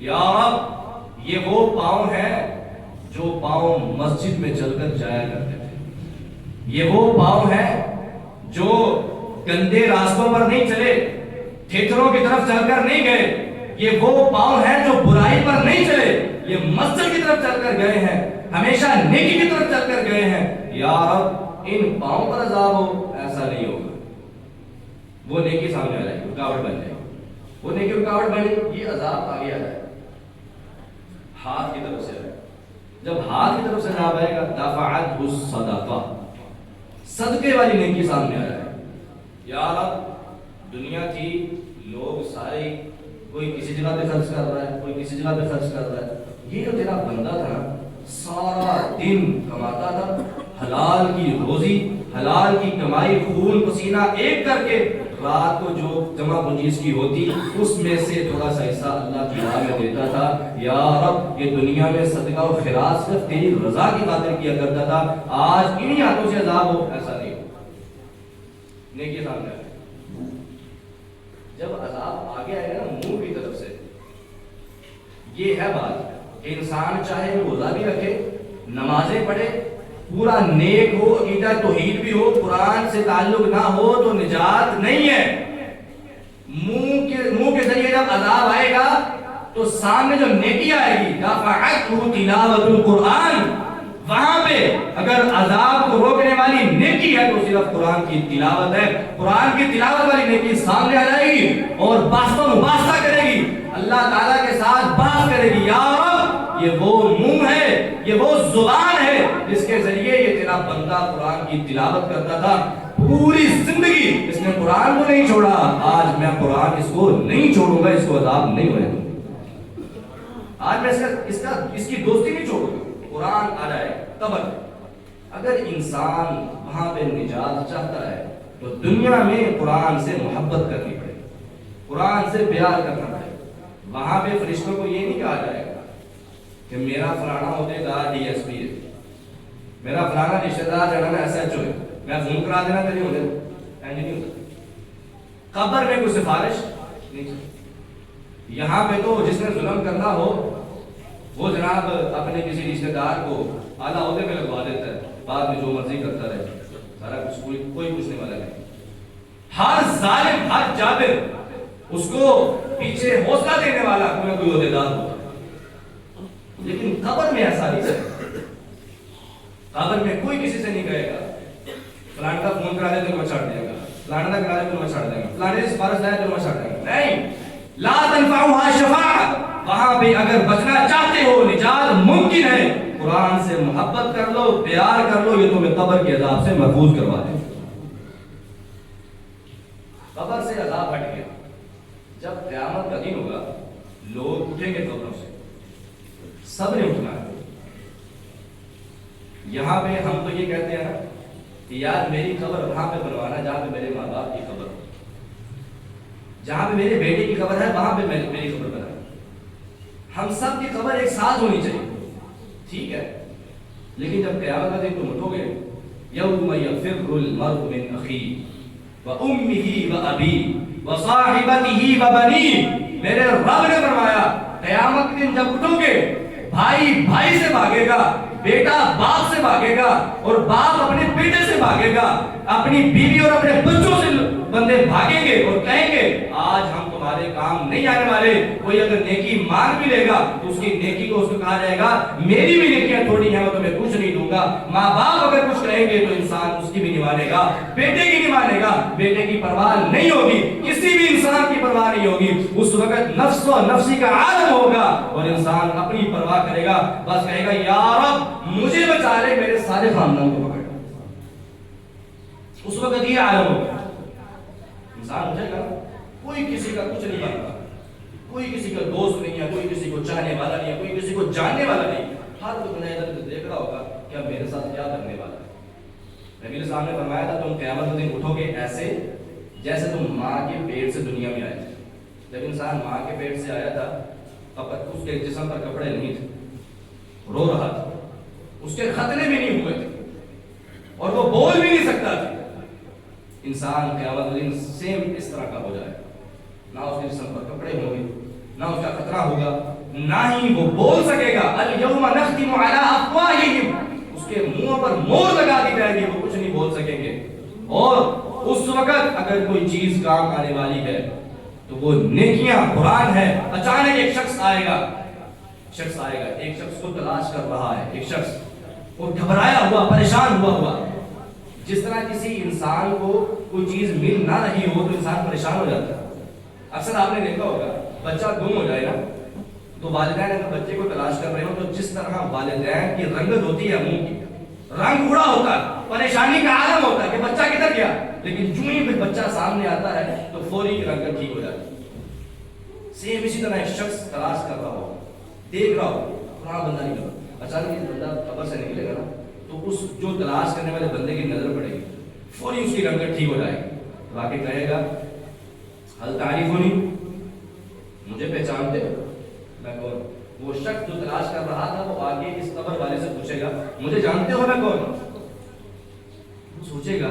یا رب یہ وہ پاؤں ہیں جو پاؤں مسجد میں چل کر جایا کرتے تھے، یہ وہ پاؤں ہیں جو گندے راستوں پر نہیں چلے، تھیٹروں کی طرف چل کر نہیں گئے، یہ وہ پاؤں ہیں جو برائی پر نہیں چلے، یہ مسجد کی طرف چل کر گئے ہیں, ہمیشہ نیکی کی طرف چل کر گئے ہیں, یا رب ان پاؤں پر عذاب ہو, ایسا نہیں ہوگا. وہ نیکی سامنے آ جائے گی, رکاوٹ بن جائے گی, وہ نیکی رکاوٹ بنے گی, یہ عذاب آگے آ جائے گا. ہاتھ کی طرف سے آئے, جب ہاتھ کی طرف سے عذاب آئے گا دفعت الصدقہ, صدقے والی نیکی سامنے آ جائے گا. یا رب دنیا تھی, لوگ سارے کوئی کسی جگہ پہ خرچ کر رہا ہے, کوئی کسی جگہ پہ خرچ کر رہا ہے, یہ جو تیرا بندہ تھا نا سارا دن کماتا تھا, حلال کی روزی, حلال کی کمائی, خون پسینہ ایک کر کے رات کو جو جمع پونجی اس کی ہوتی اس میں سے تھوڑا سا حصہ اللہ کی راہ میں دیتا تھا. یا رب یہ دنیا میں صدقہ و خیرات صرف تیری رضا کی خاطر کیا کرتا تھا, آج انہی ہاتھوں سے عذاب ہو, ایسا نہیں ہو. نیکی سامنے آئے, جب عذاب آگے آئے گا نا منہ کی طرف سے, یہ ہے بات کہ انسان چاہے وہ روزہ بھی رکھے, نمازیں پڑھے, پورا نیک ہو, عقیدہ توحید بھی ہو, قرآن سے تعلق نہ ہو تو نجات نہیں ہے. منہ کے ذریعے جب عذاب آئے گا تو سامنے جو نیکی آئے گی دفعتہ تلاوت القرآن, وہاں پہ اگر عذاب کو روکنے والی نیکی ہے تو صرف قرآن کی تلاوت ہے. قرآن کی تلاوت والی نیکی سامنے آ جائے گی اور بحث مباحثہ کرے گی, اللہ تعالیٰ کے ساتھ بحث کرے گی. یا رب یہ وہ منہ ہے, یہ وہ زبان ہے جس کے ذریعے یہ تیرا بندہ قرآن کی تلاوت کرتا تھا, پوری زندگی اس نے قرآن کو نہیں چھوڑا, آج میں قرآن اس کو نہیں چھوڑوں گا, اس کو عذاب نہیں ہونے دوں گا, آج میں اس کی دوستی نہیں چھوڑوں گا. قرآن آ جائے قبر. اگر انسان وہاں پہ نجات چاہتا ہے تو دنیا میں قرآن سے محبت کرنی پڑے, قرآن سے پیار کرنا پڑے. وہاں پہ فرشتوں کو یہ نہیں کہا جائے گا کہ میرا فلانا عہدیدار ڈی ایس پی ہے, میرا فلانا رشتہ دار جو ہے نا ایس ایچ او ہے, میں فون کرا دینا تیری عہدے, ایسا نہیں ہوتا. قبر میں کوئی سفارش نہیں چلتی. یہاں پہ تو جس نے ظلم کرنا ہو وہ جناب اپنے کسی رشتہ دار کو اعلیٰ عہدے پہ لگوا دیتا ہے, بعد میں جو مرضی کرتا رہے, سارا کچھ کوئی پوچھنے والا نہیں. ہر ظالم, ہر جابر اس کو پیچھے حوصلہ دینے والا کوئی عہدیدار ہوتا. لیکن قبر میں ایسا نہیں ہے. قبر میں کوئی کسی سے نہیں کہے گا فلانا کا فون کرا دے تو میں چھڑ دے گا, فلانا کا کرا دے تو میں چھڑ دے گا, فلانے سے سفارش لائے تو میں چھڑ دے گا. نہیں, لا تنفعها شفاعت. وہاں پہ اگر بچنا چاہتے ہو, نجات ممکن ہے, قرآن سے محبت کر لو, پیار کر لو, یہ تمہیں قبر کے عذاب سے محفوظ کروا دے. قبر سے عذاب ہٹ گیا. جب قیامت کا دن ہوگا لوگ اٹھیں گے قبروں سے, سب نے اٹھنا ہے. یہاں پہ ہم تو یہ کہتے ہیں نا کہ یار میری قبر وہاں پہ بنوانا جہاں پہ میرے ماں باپ کی قبر ہو, جہاں پہ میرے بیٹے کی قبر ہے وہاں پہ میری قبر بنانا. ہم سب کی قبر ایک ساتھ ہونی چاہیے, ٹھیک ہے, لیکن جب قیامت کا دن تم اٹھو گے, یوم یفر المرء من اخیہ وامہ وابیہ وصاحبتہ وبنیہ. میرے رب نے فرمایا قیامت کے دن جب اٹھو گے, بھائی بھائی سے بھاگے گا, بیٹا باپ سے بھاگے گا, اور باپ اپنے بیٹے سے بھاگے گا, اپنی بیوی اور اپنے بچوں سے بندے بھاگیں گے اور کہیں گے آج ہم تمہارے کام نہیں آنے والے. کوئی اگر نیکی مان بھی لے گا تو اس کی نیکی کو اس کو کہا جائے گا میری بھی نیکیاں تھوڑی ہیں, میں تمہیں کچھ نہیں دوں گا. ماں باپ اگر کچھ کہیں گے تو انسان اس کی بھی نہیں مانے گا, بیٹے کی نہیں مانے گا, بیٹے کی پرواہ نہیں ہوگی, کسی بھی انسان کی پرواہ نہیں ہوگی. اس وقت نفس و نفسی کا عالم ہوگا اور انسان اپنی پرواہ کرے گا, بس کہے گا یا رب مجھے بچا لے, میرے سارے خاندان کو پکڑ. اس وقت یہ عالم ہوگا. انسان اٹھے گا, کوئی کسی کا کچھ نہیں بنتا, کوئی کسی کا دوست نہیں ہے, کوئی کسی کو چاہنے والا نہیں ہے, کوئی کسی کو جاننے والا نہیں. ہر کوئی دنیا ادھر دیکھ رہا ہوگا کہ اب میرے ساتھ کیا کرنے والا ہے. نبی صاحب نے فرمایا تھا تم قیامت کے دن اٹھو گے ایسے جیسے تم ماں کے پیٹ سے دنیا میں آئے تھے. جب انسان ماں کے پیٹ سے آیا تھا اس کے جسم پر کپڑے نہیں تھے, رو رہا تھا, اس کے ختنے بھی نہیں ہوئے تھے اور وہ بول بھی نہیں سکتا تھا. انسان قیامت کے دن سیم اس طرح کا ہو جائے, نہ اس کے جسم پر کپڑے ہوں گے, نہ اس کا خطرہ ہوگا, نہ ہی وہ بول سکے گا. الیوم نختم علی افواہہم, اس کے منہ پر مہر لگا دی جائے گی, وہ کچھ نہیں بول سکیں گے. اور اس وقت اگر کوئی چیز کام آنے والی ہے تو وہ نیکیاں, قرآن ہے. اچانک ایک شخص آئے گا, شخص آئے گا، ایک شخص کو تلاش کر رہا ہے، ایک شخص وہ گھبرایا ہوا، پریشان ہوا جس طرح کسی انسان کو کوئی چیز مل نہ رہی ہو تو انسان پریشان ہو جاتا ہے۔ اکثر آپ نے دیکھا ہوگا بچہ گم ہو جائے نا تو والدین اگر بچے کو تلاش کر رہے ہو تو جس طرح والدین کی رنگت ہوتی ہے، منہ کی رنگ اڑا ہوتا ہے، پریشانی کا عالم ہوتا ہے کہ بچہ کدھر گیا، لیکن جو ہی بچہ سامنے آتا ہے تو فوری رنگت ٹھیک ہو جاتی ہے۔ سیم اسی طرح ایک شخص تلاش کر رہا ہو، دیکھ رہا ہو وہاں بندہ نہیں ملا، اچانک یہ بندہ قبر سے نکلے گا نا تو اس جو تلاش کرنے والے بندے کی نظر پڑے گی، فوری اس کی رنگت ٹھیک ہو جائے گی، باقی کہے گا حل تعریفونی، مجھے پہچانتے ہو میں کون؟ وہ شخص جو تلاش کر رہا تھا وہ آگے اس قبر والے سے پوچھے گا مجھے جانتے ہو میں کون؟ وہ سوچے گا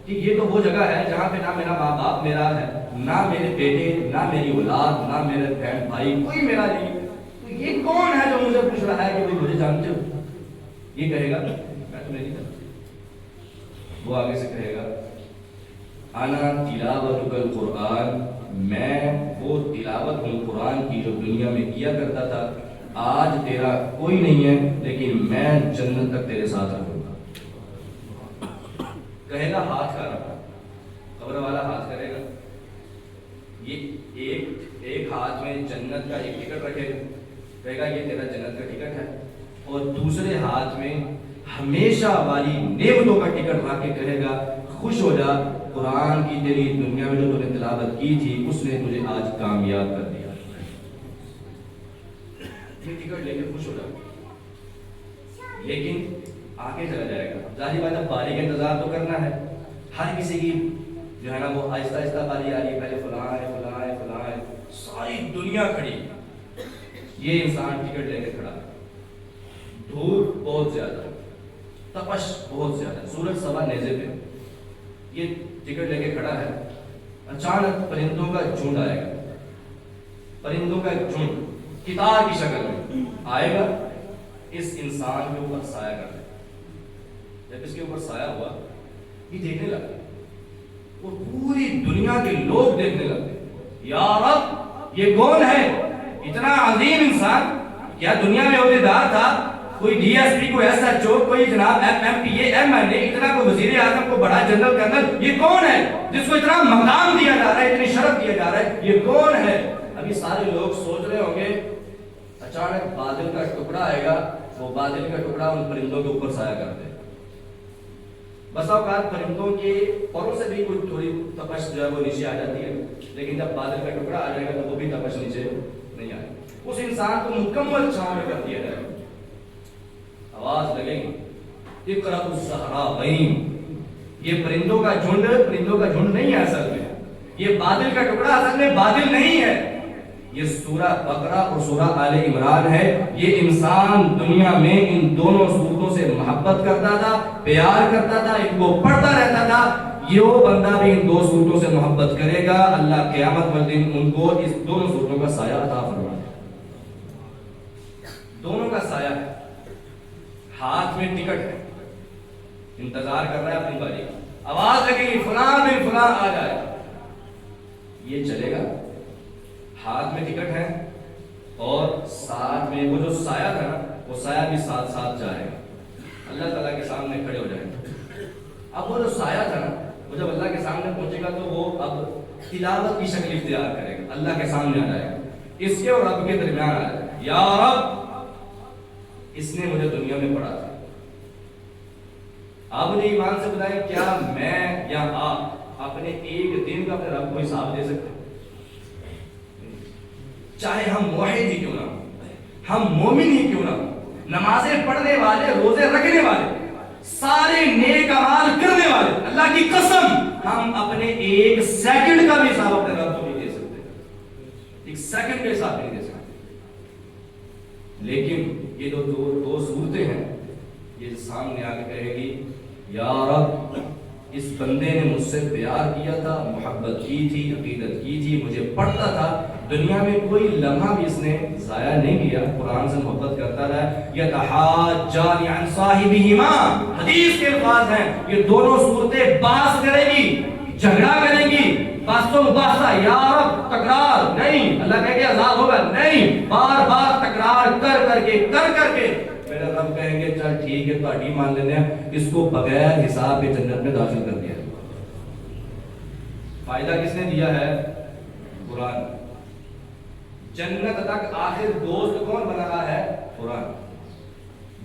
کہ یہ تو وہ جگہ ہے جہاں پہ نہ میرا ماں باپ میرا ہے، نہ میرے بیٹے، نہ میری اولاد، نہ میرے بہن بھائی، کوئی میرا نہیں، تو یہ کون ہے جو مجھے پوچھ رہا ہے کہ مجھے جانتے ہو؟ یہ کہے گا میں تمہیں نہیں جانتا۔ وہ آگے سے کہے گا انا تلاوتک القرآن، میں وہ تلاوت ہوں قرآن کی جو دنیا میں کیا کرتا تھا، آج تیرا کوئی نہیں ہے لیکن میں جنت تک تیرے ساتھ رکھوں گا۔ کہے گا ہاتھ کا رکھا، قبر والا ہاتھ کرے گا، یہ ایک ہاتھ میں جنت کا ایک ٹکٹ رکھے گا، کہے گا یہ تیرا جنت کا ٹکٹ ہے، اور دوسرے ہاتھ میں ہمیشہ والی نعمتوں کا ٹکٹ رکھ کے کہے گا خوش ہو جا، قرآن کی تیری دنیا میں جو تو نے تلاوت کی تھی اس نے تجھے آج کامیاب کر دیا، یہ ٹکٹ لے کے خوش ہو جا۔ لیکن آگے چلا جائے گا، ظاہر بات ہے باری کا انتظار تو کرنا ہے، ہر کسی کی جو ہے نا وہ آہستہ آہستہ باری آ رہی ہے، پہلے فلاں ہے فلاں ہے فلاں ہے، ساری دنیا کھڑی، یہ انسان ٹکٹ لے کے کھڑا ہے، دھوپ بہت زیادہ، تپش بہت زیادہ، سورج سوا نیزے پہ، یہ ٹکٹ لے کے کھڑا ہے، اچانک پرندوں کا جھنڈ آئے گا، پرندوں کا ایک جھنڈ قطار کی شکل میں آئے گا، اس انسان کے اوپر سایہ کر دے، جب اس کے اوپر سایہ ہوا یہ دیکھنے لگا، وہ پوری دنیا کے لوگ دیکھنے لگے، یا رب یہ کون ہے، اتنا عظیم انسان، کیا دنیا میں عہدیدار تھا، کوئی ڈی ایس پی، کوئی ایس ایچ او، کوئی جناب M P A M N A, اتنا کوئی وزیر اعظم، کو بڑا جنرل کرنل، یہ کون ہے جس کو اتنا مقام دیا جا رہا ہے، اتنی شرف دیا جا رہا ہے، یہ کون ہے؟ ابھی سارے لوگ سوچ رہے ہوں گے، اچانک بادل کا ٹکڑا آئے گا، وہ بادل کا ٹکڑا ان پرندوں کے اوپر سایہ کر دے، بس اوقات پرندوں کے پروں سے بھی کوئی تھوڑی تپش جو ہے وہ نیچے آ جاتی ہے، لیکن جب بادل کا ٹکڑا آ جائے گا تو وہ بھی تپش نیچے نہیں آئے گی، اس انسان کو مکمل چھاؤں میں کر دیا جائے گا، آواز لگے گی اقرأ الصحراءین، یہ پرندوں کا جھنڈ نہیں ہے اصل میں، یہ بادل کا ٹکڑا اصل میں بادل نہیں ہے، یہ سورہ بقرہ اور سورہ آل عمران ہے، یہ انسان دنیا میں ان دونوں سورتوں سے محبت کرتا تھا، پیار کرتا تھا، ان کو پڑھتا رہتا تھا، یہ بندہ بھی ان دو سورتوں سے محبت کرے گا، اللہ قیامت والے دن ان کو اس دونوں سورتوں کا سایہ عطا فرمائے گا، دونوں کا سایہ ہے، ہاتھ میں ٹکٹ ہے، انتظار کر رہا ہے اپنی باری، آواز لگے گی فلاں بن فلاں آ جائے، یہ چلے گا، ہاتھ میں ٹکٹ ہے اور ساتھ میں وہ جو سایہ تھا نا وہ سایہ بھی ساتھ ساتھ جائے گا، اللہ تعالیٰ کے سامنے کھڑے ہو جائیں گے، اب وہ جو سایہ تھا نا وہ جب اللہ کے سامنے پہنچے گا تو وہ اب تلاوت کی شکل اختیار کرے گا، اللہ کے سامنے آ جائے گا، اس کے اور رب کے درمیان آ جائے گا، یا رب اس نے مجھے دنیا میں پڑھا تھا، آپ مجھے ایمان سے بتائیں کیا میں یا آپ اپنے ایک دن کا اپنے رب کو حساب دے سکتے ہیں؟ چاہے ہم موحد ہی کیوں نہ ہوں، ہم مومن ہی کیوں نہ ہوں، نمازیں پڑھنے والے، روزے رکھنے والے، سارے نیک اعمال کرنے والے، اللہ کی قسم ہم اپنے ایک سیکنڈ کا بھی حساب اپنے رب کو نہیں دے سکتے، ایک سیکنڈ کا حساب نہیں دے سکتے، لیکن یہ دو صورتیں ہیں، یہ سامنے آ کے کہے گی یا رب اس بندے نے مجھ سے پیار کیا تھا، محبت کی تھی، عقیدت کی تھی، مجھے پڑھتا تھا، دنیا میں کوئی لمحہ بھی اس نے ضائع نہیں کیا، قرآن سے محبت کرتا رہا، یتحاجان عن صاحبہما، حدیث کے الفاظ ہیں، یہ دونوں صورتیں بحث کریں گی، جھگڑا کریں گی، بس و مباحثہ، یا رب تکرار نہیں، اللہ کہے گے عذاب ہوگا نہیں، بار بار تکرار کر کے میرا رب کہیں گے چل ٹھیک ہے تہاڈی مان لینے ہیں، اس کو بغیر حساب کے جنت میں داخل کر دیا۔ فائدہ کس نے دیا ہے؟ قرآن۔ جنت تک آخر دوست کون بنا رہا ہے؟ قرآن۔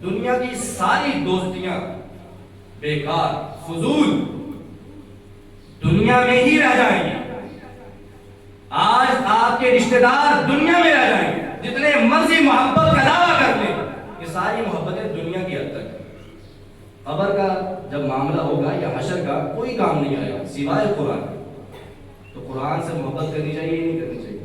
دنیا کی ساری دوستیاں بیکار، فضول، دنیا میں ہی رہ جائیں گے۔ آج آپ کے رشتہ دار دنیا میں رہ جائیں گے، جتنے مرضی محبت کا دعویٰ کر لیں، یہ ساری محبتیں دنیا کی حد تک۔ قبر کا جب معاملہ ہوگا یا حشر کا، کوئی کام نہیں آئے گا سوائے قرآن۔ تو قرآن سے محبت کرنی چاہیے نہیں کرنی چاہیے؟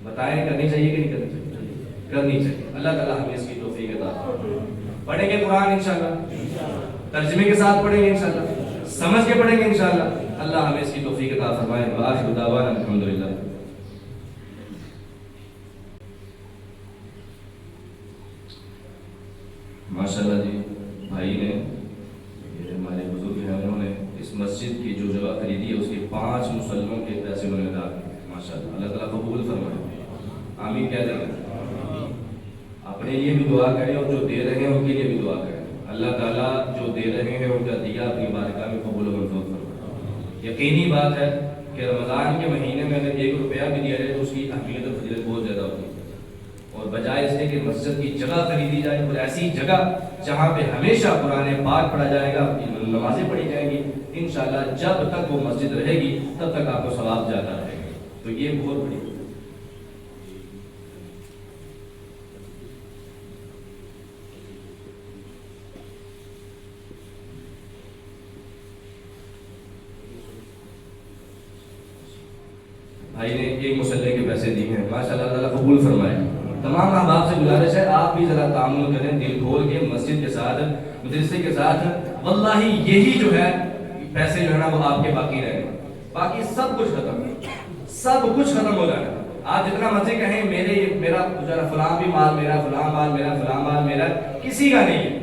بتائیں، کرنی چاہیے کہ نہیں کرنی چاہیے؟ کرنی چاہیے۔ اللہ تعالیٰ ہمیں اس کی توفیق عطا فرمائے۔ پڑھیں گے قرآن انشاءاللہ، ترجمے کے ساتھ پڑھیں گے انشاءاللہ، سمجھ کے پڑھیں گے انشاءاللہ۔ اللہ ہمیں اس کی توفیق عطا فرمائے۔ وآخر دعوانا الحمدللہ۔ ماشاءاللہ جی، بھائی نے، یہ ہمارے بزرگ ہیں، انہوں نے اس مسجد کی جو جگہ خریدی ہے اس کے 5 مسلموں کے پیسے انہوں نے ادا کیے۔ ماشاءاللہ، اللہ تعالیٰ قبول فرمائے، آمین کہہ دیں۔ اپنے لیے بھی دعا کریں اور جو دے رہے ہیں ان کے لیے بھی دعا کریں۔ اللہ تعالیٰ جو دے رہے ہیں ان کا دیا اپنی بارگاہ میں قبول و منظور فرمائے۔ یقینی بات ہے کہ رمضان کے مہینے میں اگر 1 روپیہ بھی دیا جائے تو اس کی اہمیت اور فضیلت بہت زیادہ ہوتی ہے، اور بجائے اس کے کہ مسجد کی جگہ خریدی جائے اور ایسی جگہ جہاں پہ ہمیشہ قرآن پاک پڑھا جائے گا، نمازیں پڑھی جائیں گی انشاءاللہ، جب تک وہ مسجد رہے گی تب تک آپ کو ثواب زیادہ رہے گا۔ تو یہ بہت بڑی بھائی نے ایک مسلح کے پیسے دیے ہیں، ماشاءاللہ تعالیٰ قبول فرمائے۔ تمام احباب سے گزارش ہے آپ بھی ذرا تعامل کریں دل کھول کے مسجد کے ساتھ، مدرسے کے ساتھ۔ واللہ یہی جو ہے پیسے جو ہے نا وہ آپ کے باقی رہیں گے، باقی سب کچھ ختم ہو جائے گا۔ آپ جتنا مرضی کہیں میرا فلاں بھی مال میرا، فلاں مال میرا، کسی کا نہیں ہے۔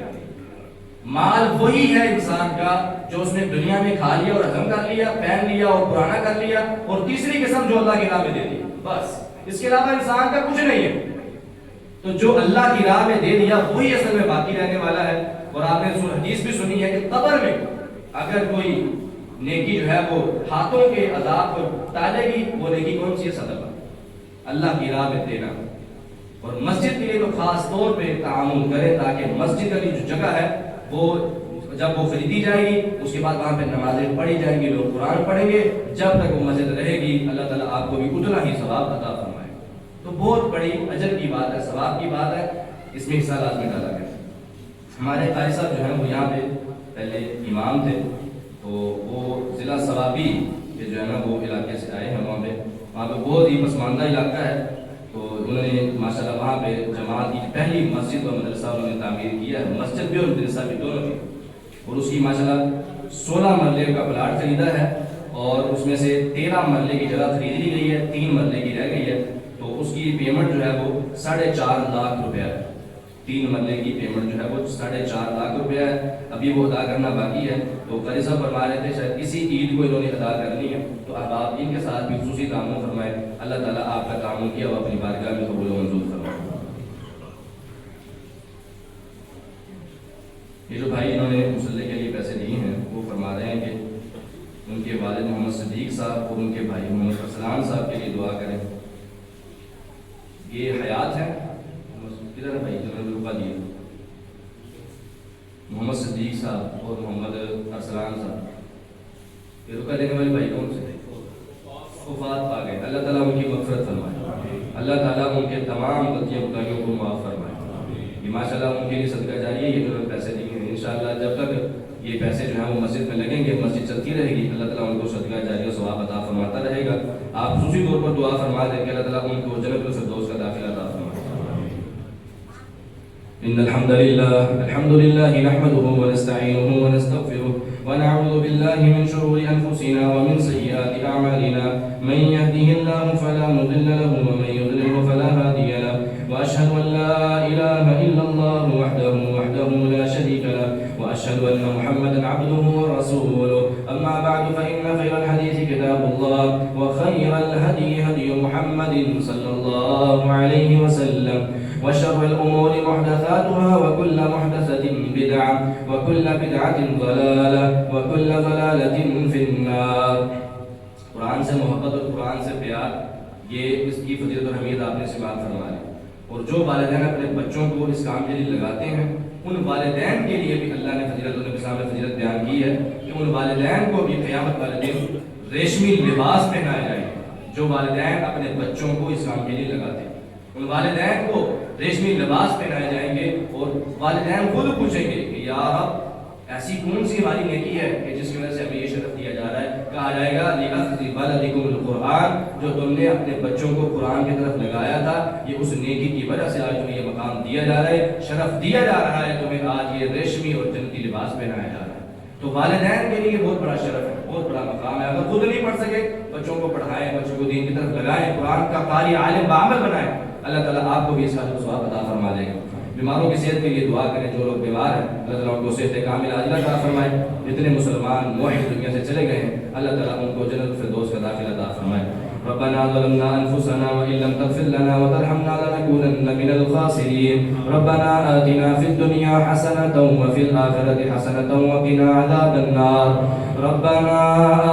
مال وہی ہے انسان کا جو اس نے دنیا میں کھا لیا اور ہضم کر لیا، پہن لیا اور پرانا کر لیا، اور تیسری قسم جو اللہ کی راہ میں دے دی، بس اس کے علاوہ انسان کا کچھ نہیں ہے۔ تو جو اللہ کی راہ میں دے دیا وہی اصل میں باقی رہنے والا ہے۔ اور آپ نے حدیث بھی سنی ہے کہ قبر میں اگر کوئی نیکی جو ہے وہ ہاتھوں کے عذاب کو ٹالے گی، وہ نیکی کون سی ہے؟ صدقہ، اللہ کی راہ میں دینا۔ اور مسجد کے لیے تو خاص طور پہ تعاون کریں تاکہ مسجد کی جو جگہ ہے وہ جب وہ خریدی جائے گی اس کے بعد وہاں پہ نمازیں پڑھی جائیں گی، لوگ قرآن پڑھیں گے، جب تک وہ مسجد رہے گی اللہ تعالیٰ آپ کو بھی اتنا ہی ثواب عطا فرمائے۔ تو بہت بڑی اجر کی بات ہے، ثواب کی بات ہے، اس میں حصہ لازمی ڈالا گیا۔ ہمارے قاری صاحب جو ہیں وہ یہاں پہ پہلے امام تھے، تو وہ ضلع ثوابی کے جو ہے نا وہ علاقے سے آئے ہیں، وہاں پہ بہت ہی پسماندہ علاقہ ہے، تو انہوں نے ماشاءاللہ وہاں پہ جماعت کی پہلی مسجد اور مدرسہ انہوں نے تعمیر کیا ہے، مسجد بھی اور مدرسہ بھی دونوں بھی، اور اس کی ماشاءاللہ 16 مرلے کا پلاٹ خریدا ہے، اور اس میں سے 13 مرلے کی جگہ خرید لی گئی ہے، 3 مرلے کی رہ گئی ہے۔ تو اس کی پیمنٹ جو ہے وہ 4.5 لاکھ روپیہ ہے، 3 مرلے کی پیمنٹ جو ہے وہ 4.5 لاکھ روپیہ ہے، ابھی وہ ادا کرنا باقی ہے۔ تو قاری صاحب فرما رہے تھے شاید کسی عید کو انہوں نے ادا کرنی ہے، تو احباب ان کے ساتھ بھی خصوصی تعاون فرمائے، اللہ تعالیٰ آپ کا تعاون کیا وہ اپنی بارگاہ میں قبول و منظور فرمائے۔ یہ جو بھائی انہوں نے مسلح کے لیے پیسے دیے ہیں وہ فرما رہے ہیں کہ ان کے والد محمد صدیق صاحب اور ان کے بھائی محمد ارسلان صاحب کے لیے دعا کریں۔ یہ حیات ہیں، کدھر ہے بھائی جنہوں نے روپا دیا؟ محمد صدیق صاحب اور محمد ارسلان صاحب، یہ رکا دینے والے بھائی کون سے؟ وفات پا گئے، اللہ تعالیٰ ان کی مغفرت فرمائے، اللہ تعالیٰ ان کے تمام غلطیوں کوتاہیوں کو معاف فرمائے۔ یہ ماشاءاللہ ان کے لیے صدقہ جاری ہے، یہ جو پیسے دیے ہیں انشاءاللہ جب تک یہ پیسے جو ہیں وہ مسجد میں لگیں گے، مسجد چلتی رہے گی، اللہ تعالیٰ ان کو صدقہ جاری و ثواب عطا فرماتا رہے گا۔ آپ خصوصی طور پر دعا فرما دیں کہ اللہ تعالیٰ ان کو جنت الفردوس کا داخلہ عطا فرمائے۔ إن الحمد لله نحمده ونستعينه ونستغفره ونعوذ بالله من شرور أنفسنا ومن سيئات أعمالنا، من يهده الله فلا مضل له ومن يضلل فلا هادي له، وأشهد أن لا إله إلا الله وحده لا شريك له، وأشهد أن محمدا عبده ورسوله، أما بعد فإن خير الحديث كتاب الله وخير الهدي هدي محمد صلى الله عليه وسلم وشر الأمور محدثاتها وكل محدثة بدعة وكل بدعة ضلالة وكل ضلالة في النار. قرآن سے محبت اور قرآن سے پیار، یہ اس کی فضیلت اور اہمیت آپ نے سے بات فرما لی. اور جو والدین اپنے بچوں کو اس کام کے لیے لگاتے ہیں، ان والدین کے لیے بھی اللہ نے فضیلت اور نبی صاحب نے فضیلت بیان کی ہے کہ ان والدین کو بھی قیامت والے دن ریشمی لباس پہنایا جائے گا. جو والدین اپنے بچوں کو اس کام کے لیے لگاتے ہیں ان والدین کو ریشمی لباس پہنائے جائیں گے، اور والدین خود پوچھیں گے کہ یا رب ایسی کون سی ہماری نیکی ہے کہ جس کی وجہ سے ہمیں یہ شرف دیا جا رہا ہے. کہا جائے گا لِأَخْذِ بَلَدِكُمُ الْقُرْآنَ، جو تم نے اپنے بچوں کو قرآن کی طرف لگایا تھا، یہ اس نیکی کی وجہ سے آج تمہیں یہ مقام دیا جا رہا ہے، شرف دیا جا رہا ہے، تمہیں آج یہ ریشمی اور جنتی لباس پہنایا جا رہا ہے. تو والدین کے لیے بہت بڑا شرف ہے، بہت بڑا مقام ہے. اگر خود نہیں پڑھ سکے بچوں کو پڑھائیں، بچوں کو دین کی طرف لگائیں، قرآن کا قاری عالم بعمل بنائیں. اللہ تعالیٰ آپ کو بھی اس حاجت و ثواب عطا فرما دے گا. بیماروں کی صحت کے لیے دعا کریں. جو لوگ بیمار ہیں اللہ تعالیٰ ان کو صحت کامل عاجلہ عطا فرمائے. جتنے مسلمان موحد دنیا سے چلے گئے ہیں اللہ تعالیٰ ان کو جنت الفردوس کا داخلہ عطا فرمائے. ربنا ظلمنا انفسنا وان لم تغفر لنا وترحمنا لنكونن من الخاسرين. ربنا آتنا في الدنيا حسنة وفي الآخرة حسنة وقنا عذاب النار. ربنا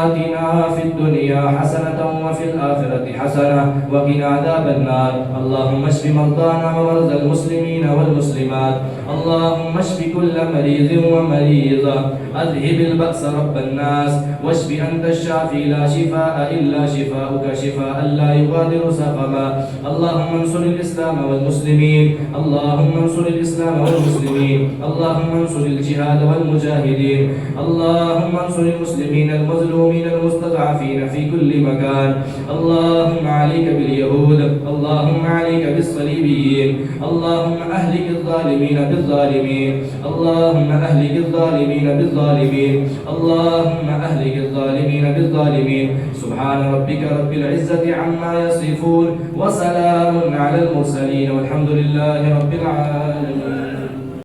آتنا في الدنيا حسنة وفي الآخرة حسنة وقنا عذاب النار. اللهم اشف مرضانا ومرضى المسلمين والمسلمات. اللهم اشف كل مريض ومريضة. اذهب البأس رب الناس واشف أنت الشافي لا شفاء إلا شفاؤك شفاء لا يغادر سقما. اللهم انصر الإسلام والمسلمين. اللهم انصر الإسلام والمسلمين. اللهم انصر الجهاد والمجاهدين. اللهم انصر المسلمين المظلومين المستضعفين في كل مكان. اللهم عليك باليهود. اللهم عليك بالصليبيين. اللهم أهلك الظالمين بالظالمين. اللهم أهلك الظالمين بالظالمين. اللهم أهلك الظالمين بالظالمين. سبحان ربك رب العزة عما يصفون وسلام على المرسلين والحمد لله رب العالمين.